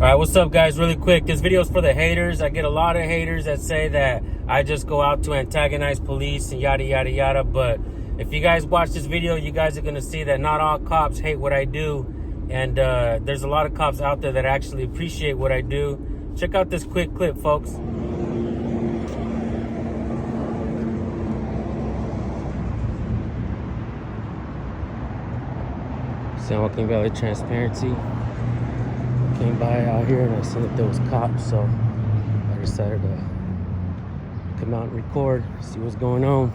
Alright, what's up guys? Really quick, this video is for the haters. I get a lot of haters that say that I just go out to antagonize police and yada yada yada, but if you guys watch this video, you guys are going to see that not all cops hate what I do, and there's a lot of cops out there that actually appreciate what I do. Check out this quick clip, folks. San Joaquin Valley Transparency came by out here and I saw that there was cops, so I decided to come out and record, see what's going on.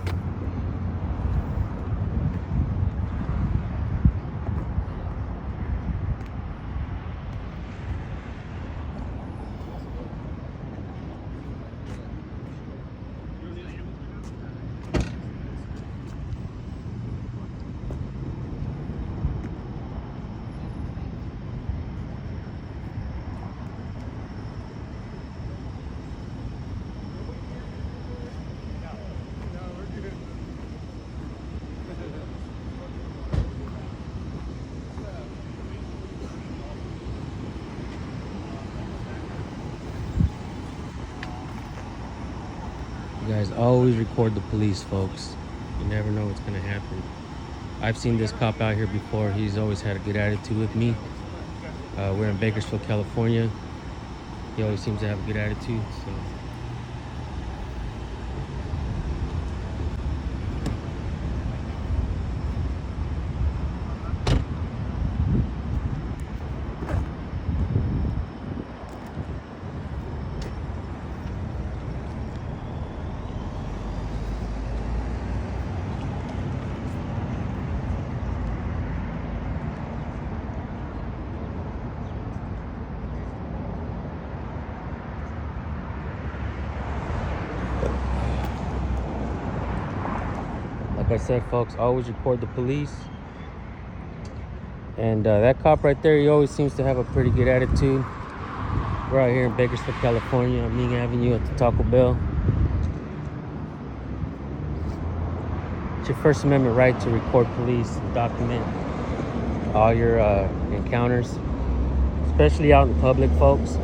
You guys always record the police, folks. You never know what's gonna happen. I've seen this cop out here before. He's always had a good attitude with me. We're in Bakersfield, California. He always seems to have a good attitude, so. Like I said, folks, always record the police. And that cop right there, he always seems to have a pretty good attitude. We're out here in Bakersfield, California, on Ming Avenue at the Taco Bell. It's your First Amendment right to record police and document all your encounters, especially out in public, folks.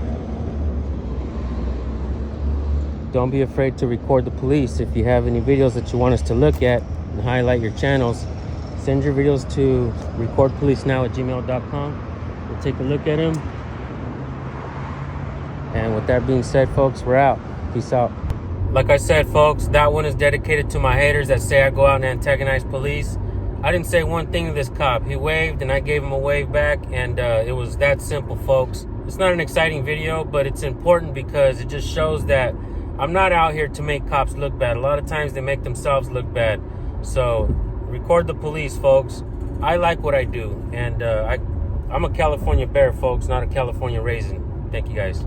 Don't be afraid to record the police. If you have any videos that you want us to look at and highlight your channels, send your videos to recordpolicenow@gmail.com. We'll take a look at them. And with that being said, folks, we're out. Peace out. Like I said, folks, that one is dedicated to my haters that say I go out and antagonize police. I didn't say one thing to this cop. He waved and I gave him a wave back, and it was that simple, folks. It's not an exciting video, but it's important because it just shows that I'm not out here to make cops look bad. A lot of times they make themselves look bad. So record the police, folks. I like what I do, and I'm a California bear, folks, not a California raisin. Thank you, guys.